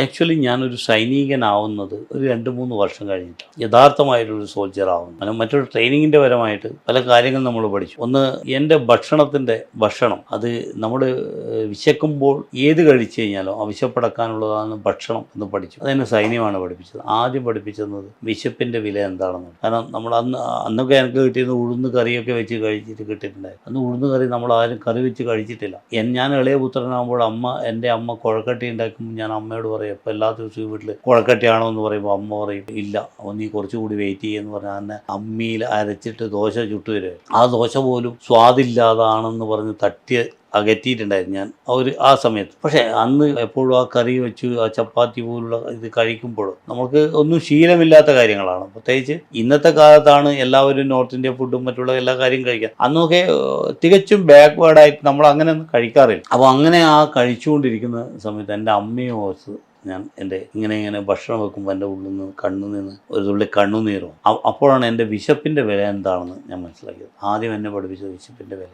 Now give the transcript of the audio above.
Actually ഞാനൊരു സൈനികനാവുന്നത് ഒരു 2-3 വർഷം കഴിഞ്ഞിട്ടാണ് യഥാർത്ഥമായിട്ടൊരു സോൾജിയർ ആവുന്നത്. കാരണം മറ്റൊരു ട്രെയിനിങ്ങിൻ്റെ പരമായിട്ട് പല കാര്യങ്ങൾ നമ്മൾ പഠിച്ചു. ഒന്ന്, എൻ്റെ ഭക്ഷണം അത് നമ്മൾ വിശക്കുമ്പോൾ ഏത് കഴിച്ചു കഴിഞ്ഞാലോ ആവശ്യപ്പെടക്കാനുള്ളതാണ് ഭക്ഷണം എന്ന് പഠിച്ചു. അതെന്നെ സൈന്യമാണ് പഠിപ്പിച്ചത്. ആദ്യം പഠിപ്പിച്ചത് വിശപ്പിൻ്റെ വില എന്താണെന്ന്. കാരണം നമ്മൾ അന്നൊക്കെ എനിക്ക് കിട്ടിയിരുന്ന ഉഴുന്ന് കറിയൊക്കെ വെച്ച് കഴിച്ചിട്ട് കിട്ടിയിട്ടുണ്ടായിരുന്നു. അന്ന് ഉഴുന്ന് കറി നമ്മൾ ആരും കറി വെച്ച് കഴിച്ചിട്ടില്ല. ഞാൻ ഇളയ പുത്രനാകുമ്പോൾ എൻ്റെ അമ്മ കുഴക്കട്ടി ഉണ്ടാക്കുമ്പോൾ ഞാൻ അമ്മയോട് പറയും, ഇപ്പോൾ എല്ലാ ദിവസവും വീട്ടിൽ കുഴക്കട്ടിയാണോ എന്ന് പറയുമ്പോൾ അമ്മ പറയും ഇല്ല, അപ്പോൾ നീ കുറച്ചുകൂടി വെയിറ്റ് ചെയ്യുമെന്ന് പറഞ്ഞാൽ എന്നെ അമ്മിയിൽ അരച്ചിട്ട് ദോശ ചുട്ടു തരും. ആ ദോശ പോലും സ്വാദില്ലാതാണെന്ന് പറഞ്ഞ് അകറ്റിയിട്ടുണ്ടായിരുന്നു ഞാൻ ആ സമയത്ത്. പക്ഷേ അന്ന് എപ്പോഴും ആ കറി വെച്ച് ആ ചപ്പാത്തി പോലുള്ള ഇത് കഴിക്കുമ്പോൾ നമുക്ക് ഒന്നും ശീലമില്ലാത്ത കാര്യങ്ങളാണ്. പ്രത്യേകിച്ച് ഇന്നത്തെ കാലത്താണ് എല്ലാവരും നോർത്ത് ഇന്ത്യ ഫുഡും മറ്റുള്ള എല്ലാ കാര്യം കഴിക്കുക. അന്നൊക്കെ തികച്ചും ബാക്ക്വേർഡായിട്ട് നമ്മൾ അങ്ങനെ ഒന്നും കഴിക്കാറില്ല. അപ്പോൾ അങ്ങനെ ആ കഴിച്ചുകൊണ്ടിരിക്കുന്ന സമയത്ത് എൻ്റെ അമ്മയും ഓർത്ത് ഞാൻ ഇങ്ങനെ ഭക്ഷണം വെക്കുമ്പോൾ എൻ്റെ ഉള്ളിൽ നിന്ന് കണ്ണിൽ നിന്ന് ഒരു തുള്ളി കണ്ണുനീരും. അപ്പോഴാണ് എൻ്റെ വിശപ്പിൻ്റെ വില എന്താണെന്ന് ഞാൻ മനസ്സിലാക്കിയത്. ആദ്യം എന്നെ പഠിപ്പിച്ചത് വിശപ്പിൻ്റെ വില.